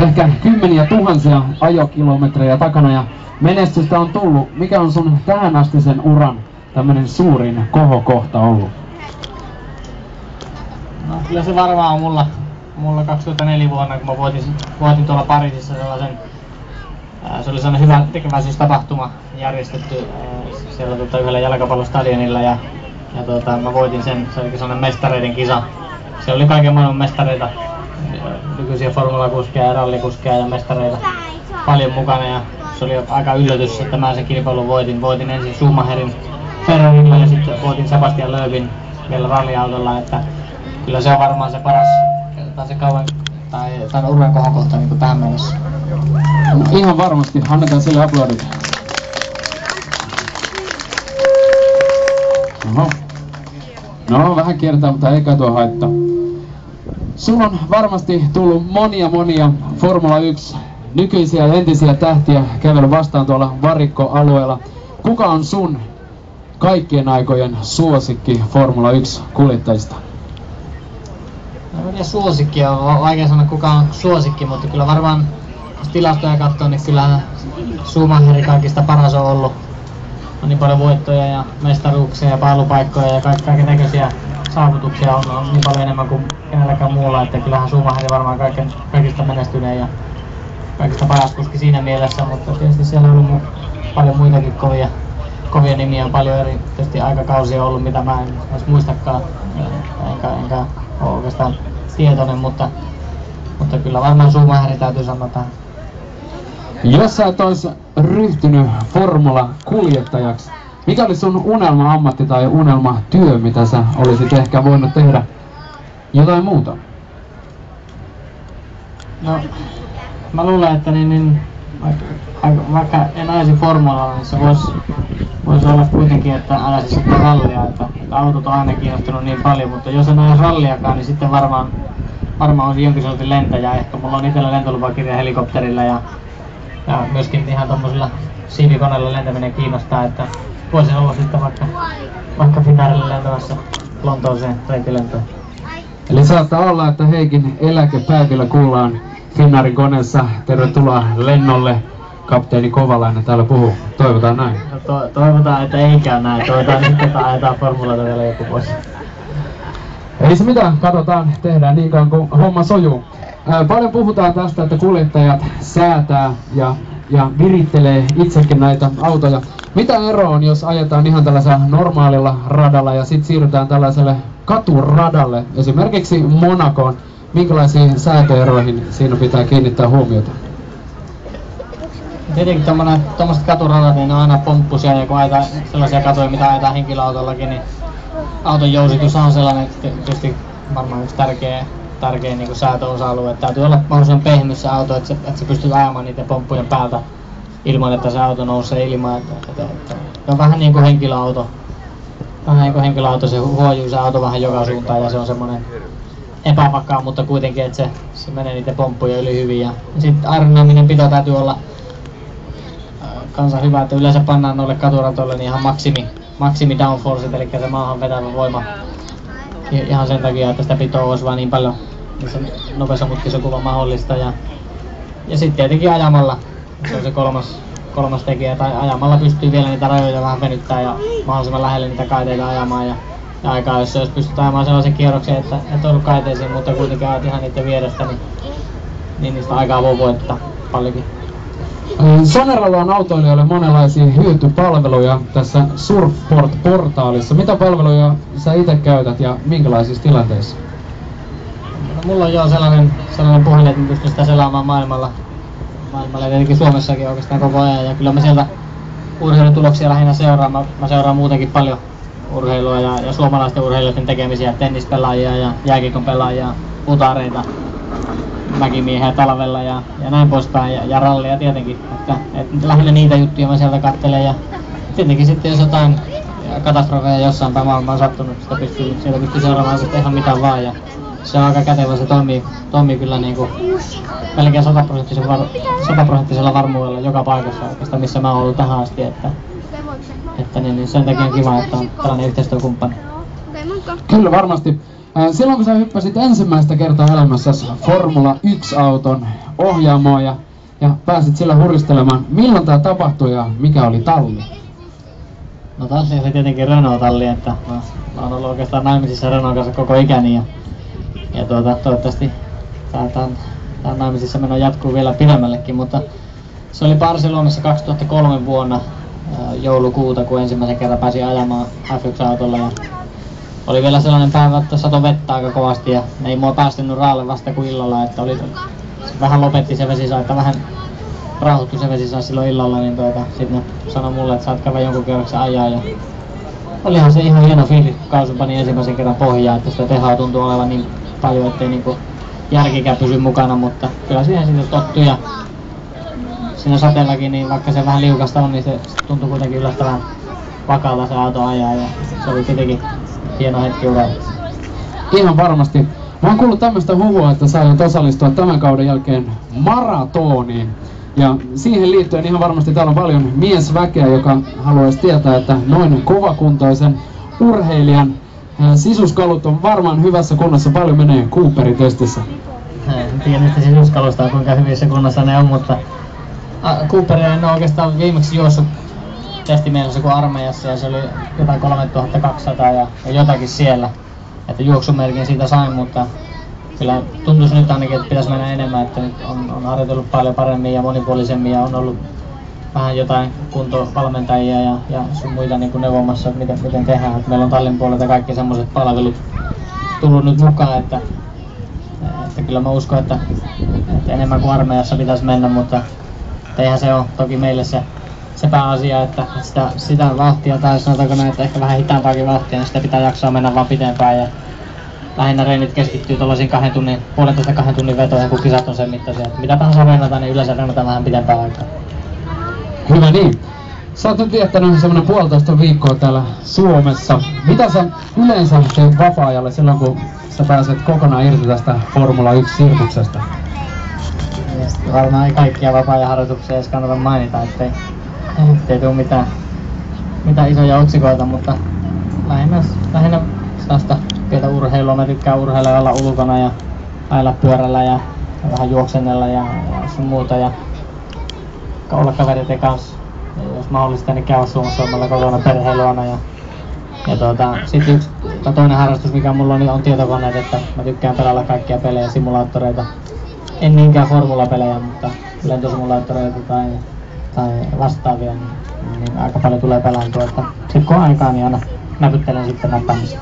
ehkä kymmeniä tuhansia ajokilometrejä takana ja menestystä on tullut. Mikä on sun tähänastisen uran tämmönen suurin kohokohta ollut? No kyllä se varmaan on mulla 2004 vuonna, kun mä voitin tuolla Pariisissa sellaisen, se oli sellainen hyvä tekeväisyystapahtuma järjestetty siellä yhdellä jalkapallostadionilla ja mä voitin sen, se oli sellainen mestareiden kisa. Siellä oli kaiken maailman mestareita, nykyisiä formulakuskeja ja rallikuskeja ja mestareita paljon mukana ja se oli aika yllätys, että mä sen kilpailun voitin ensin Schumacherin Ferrarilla ja sitten voitin Sebastian Loebin vielä ralliautolla, että kyllä se on varmaan se paras, tai se kauan, tai tämän uran kohokohta niin kuin tähän mennessä. Ihan varmasti, annetaan sille aplodit. Oho. No, vähän kiertää, mutta eikä tuo haittaa. Sun on varmasti tullut monia Formula 1 nykyisiä ja entisiä tähtiä kävely vastaan tuolla varikkoalueella. Kuka on sun kaikkien aikojen suosikki Formula 1 kuljettajista? No, suosikki on vaikea sanoa kuka on suosikki, mutta kyllä varmaan jos tilastoja katsoo, niin kyllähän Schumacherin kaikista paras on ollut. On niin paljon voittoja ja mestaruuksia ja paalupaikkoja ja kaiken näköisiä saavutuksia on niin paljon enemmän kuin kenelläkään muulla, että kyllähän Schumacher varmaan kaikista menestyneen ja kaikista paras kuski siinä mielessä, mutta tietysti siellä on ollut paljon muitakin kovia nimiä, on paljon eri tietysti aikakausia ollut, mitä mä en edes muistakaan, enkä ole oikeastaan tietoinen, mutta kyllä varmaan Schumacherin täytyy sanoa tähän. Jos sä et ois ryhtynyt formula-kuljettajaksi, mikä oli sun unelma-ammatti tai unelmatyö, mitä sä olisit ehkä voinut tehdä jotain muuta? No, mä luulen, että vaikka en ajaisi formulalla, niin se voisi olla kuitenkin, että ajaisi sitten rallia, että autot on aina kiinnostunut niin paljon, mutta jos en ajaisi ralliakaan, niin sitten varmaan olisi jonkin sortin lentäjä. Ehkä mulla on itsellä lentolupakirja helikopterilla ja myöskin ihan tommosilla siivikoneella lentäminen kiinnostaa, että voisin olla sitten vaikka Finnairilla lentämässä Lontooseen reitilentoon. Eli saattaa olla, että Heikin eläkepäivillä kuullaan Finnairin koneessa. Tervetuloa lennolle. Kapteeni Kovalainen täällä puhuu. Toivotaan näin. No toivotaan, että ei käy näin. Toivotaan sitten, että ajetaan formulata vielä joku vuosi. Ei se mitään, katsotaan, tehdään niin kauan kuin homma sojuu. Paljon puhutaan tästä, että kuljettajat säätää ja virittelee itsekin näitä autoja. Mitä ero on, jos ajetaan ihan tällaisella normaalilla radalla ja sitten siirrytään tällaiselle katuradalle, esimerkiksi Monacoon? Minkälaisiin säätöeroihin siinä pitää kiinnittää huomiota? Tietenkin tuommoiset katuradat, niin ne on aina pomppusia, ja kun ajetaan sellaisia katuja, mitä ajetaan henkilöautollakin, niin auton jousitus on sellainen, että tietysti varmaan yksi tärkeä niin kuin säätöosa-alue. Täytyy olla mahdollisimman pehmyssä se auto, että sä pystyt ajamaan niiden pomppujen päältä ilman, että se auto nousee ilmaan. Se on vähän niin kuin henkilöauto. Se huojuu se auto vähän joka suuntaan ja se on semmoinen epävakaa, mutta kuitenkin, että se menee niiden pomppujen yli hyvin. Ja sitten aerodynaaminen pito täytyy olla kanssa hyvä, että yleensä pannaan noille katuratoille niin ihan maksimi downforce, eli se maahan vetävä voima. Ihan sen takia, että sitä pitoa olisi vaan niin paljon nopeassa mutkissa kuin mahdollista. Ja sitten tietenkin ajamalla, se on se kolmas tekijä, tai ajamalla pystyy vielä niitä rajoja vähän venyttää ja mahdollisimman lähelle niitä kaiteita ajamaan. Ja aikaa, jos pystyt ajamaan sellaisen kierroksen, että et ollut kaiteisiin, mutta kuitenkin ajat ihan niiden vierestä, niin niistä aikaa voi voittaa paljonkin. Soneralla on autoilijoille monenlaisia hyötypalveluja tässä Surfport-portaalissa. Mitä palveluja sä itse käytät ja minkälaisissa tilanteissa? No, mulla on jo sellainen puhelin, että pystyn sitä selaamaan maailmalla ja tietenkin Suomessakin oikeastaan koko ajan. Ja kyllä mä sieltä urheilutuloksia lähinnä seuraan. Mä seuraan muutenkin paljon urheilua ja suomalaisten urheilijoiden tekemisiä, tennispelaajia ja jääkiekon pelaajia, utareita, mäkimiehiä talvella ja näin poispäin ja rallia tietenkin, että lähinnä niitä juttuja mä sieltä katselen ja tietenkin sitten jos jotain katastrofeja jossain päin maailmaa on sattunut, sieltä pystyy seuraamaan ihan mitä vaan ja se on aika kätevä, se toimii kyllä niinku melkein 100% varmuudella joka paikassa oikeastaan missä mä oon ollut tähän asti, että niin sen takia on kiva, että on tällainen yhteistyökumppani. Kyllä varmasti. Silloin kun sä hyppäsit ensimmäistä kertaa elämässäsi Formula 1-auton ohjaamoon ja pääsit sillä huristelemaan, milloin tää tapahtui ja mikä oli talli? No talli oli tietenkin Renault-talli, että mä oon ollut oikeastaan naimisissa Renault kanssa koko ikäni ja toivottavasti tää naimisissa meno jatkuu vielä pidemmällekin, mutta se oli Barcelonassa 2003 vuonna joulukuuta, kun ensimmäisen kerran pääsin ajamaan F1-autolla ja oli vielä sellainen päivä, että sato vettä aika kovasti ja ei mua päästynyt raalle vasta kuin illalla, että vähän lopetti se vesisa, että vähän rauhoittui se vesisa silloin illalla, niin sitten ne sanoi mulle, että saat käydä jonkun kierroksen ajaa ja olihan se ihan hieno fiilis, kun kaasun pani ensimmäisen kerran pohjaa, että sitä tehoa tuntuu olevan niin paljon, ettei niinku järkikään pysy mukana, mutta kyllä siihen sitten tottui ja siinä sateellakin, niin vaikka se vähän liukasta on, niin se tuntui kuitenkin yllättävän vakaalta se auto ajaa ja se oli tietenkin hieno hetki uralla. Ihan varmasti. Mä oon kuullut tämmöistä huhua, että sä aiot osallistua tämän kauden jälkeen maratoniin. Ja siihen liittyen ihan varmasti täällä on paljon miesväkeä, joka haluaisi tietää, että noin kovakuntoisen urheilijan sisuskalut on varmaan hyvässä kunnossa. Paljon menee Cooperin testissä. En tiedä niistä sisuskalusta, kuinka hyvissä kunnossa ne on, mutta Cooperia en ole oikeastaan viimeksi juossut testimielessä kuin armeijassa ja se oli jotain 3200 ja jotakin siellä. Että juoksumerkin siitä sain, mutta kyllä tuntuisi nyt ainakin, että pitäisi mennä enemmän, että nyt on harjoitellut paljon paremmin ja monipuolisemmin ja on ollut vähän jotain kuntovalmentajia ja sun muita niin kuin neuvomassa, että miten tehdään. Että meillä on tallin puolelta kaikki semmoiset palvelut tullut nyt mukaan, että kyllä mä uskon, että enemmän kuin armeijassa pitäisi mennä, mutta eihän se ole toki meille se pääasia, että sitä vauhtia tai sanotaanko näin, että ehkä vähän hitaampaakin vauhtia, niin sitä pitää jaksaa mennä vaan pitempään ja lähinnä reenit keskittyy tuollaisiin 1,5–2 tunnin vetoihin, kun kisat on sen mittaisia. Mitä tahansa reenata, niin yleensä reenataan vähän pitempään aikaa. Hyvä niin. Sä oot nyt viettänyt semmonen 1,5 viikkoa täällä Suomessa. Mitä sä yleensä teet vapaa-ajalla silloin, kun sä pääset kokonaan irti tästä Formula 1-sirkuksesta? Varmaan ei kaikkia vapaa-ajan harjoituksia edes kannata mainita, ettei tule mitään isoja otsikoita, mutta lähinnä sellaista pientä urheilua. Mä tykkään urheilla olla ulkona ja ajella pyörällä ja vähän juoksennella ja sun muuta ja olla kavereiden kanssa. Ja jos mahdollista, niin käydä suomalla kotona perheen luona. Sitten toinen harrastus, mikä mulla on tietokoneet, että mä tykkään pelata kaikkia pelejä, simulaattoreita. En niinkään formulapelejä, mutta lentosimulaattoreita tai vastaavia, niin aika paljon tulee pelaantua. Sitten kun on aikaa, niin aina näpyttelen sitten näppäimistä.